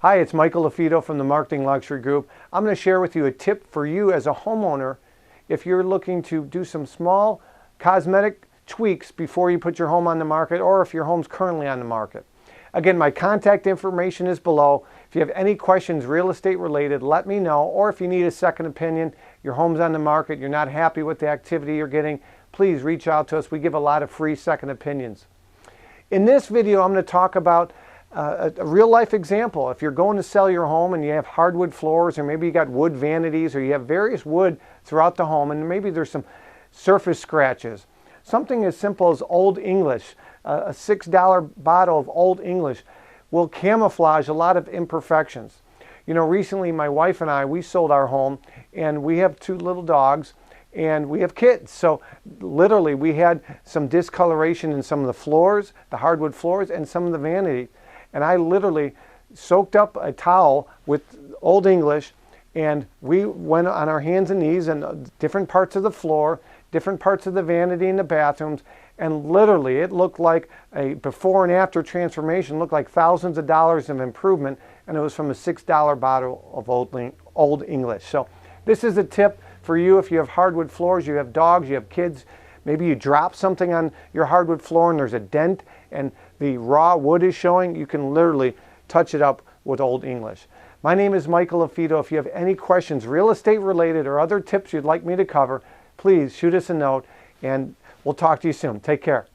Hi, it's Michael LaFido from the Marketing Luxury Group. I'm going to share with you a tip for you as a homeowner if you're looking to do some small cosmetic tweaks before you put your home on the market, or if your home's currently on the market. Again, my contact information is below. If you have any questions real estate related, let me know. Or if you need a second opinion, your home's on the market, you're not happy with the activity you're getting, please reach out to us. We give a lot of free second opinions. In this video, I'm going to talk about a real life example. If you're going to sell your home and you have hardwood floors, or maybe you got wood vanities, or you have various wood throughout the home, and maybe there's some surface scratches. Something as simple as Old English, a $6 bottle of Old English will camouflage a lot of imperfections. You know, recently my wife and I, we sold our home, and we have 2 little dogs and we have kids. So literally we had some discoloration in some of the floors, the hardwood floors, and some of the vanity. And I literally soaked up a towel with Old English, and we went on our hands and knees in different parts of the floor, different parts of the vanity in the bathrooms, and literally it looked like a before and after transformation, looked like thousands of dollars of improvement, and it was from a $6 bottle of Old English. So this is a tip for you if you have hardwood floors, you have dogs, you have kids. Maybe you drop something on your hardwood floor and there's a dent and the raw wood is showing. You can literally touch it up with Old English. My name is Michael LaFido. If you have any questions, real estate related or other tips you'd like me to cover, please shoot us a note and we'll talk to you soon. Take care.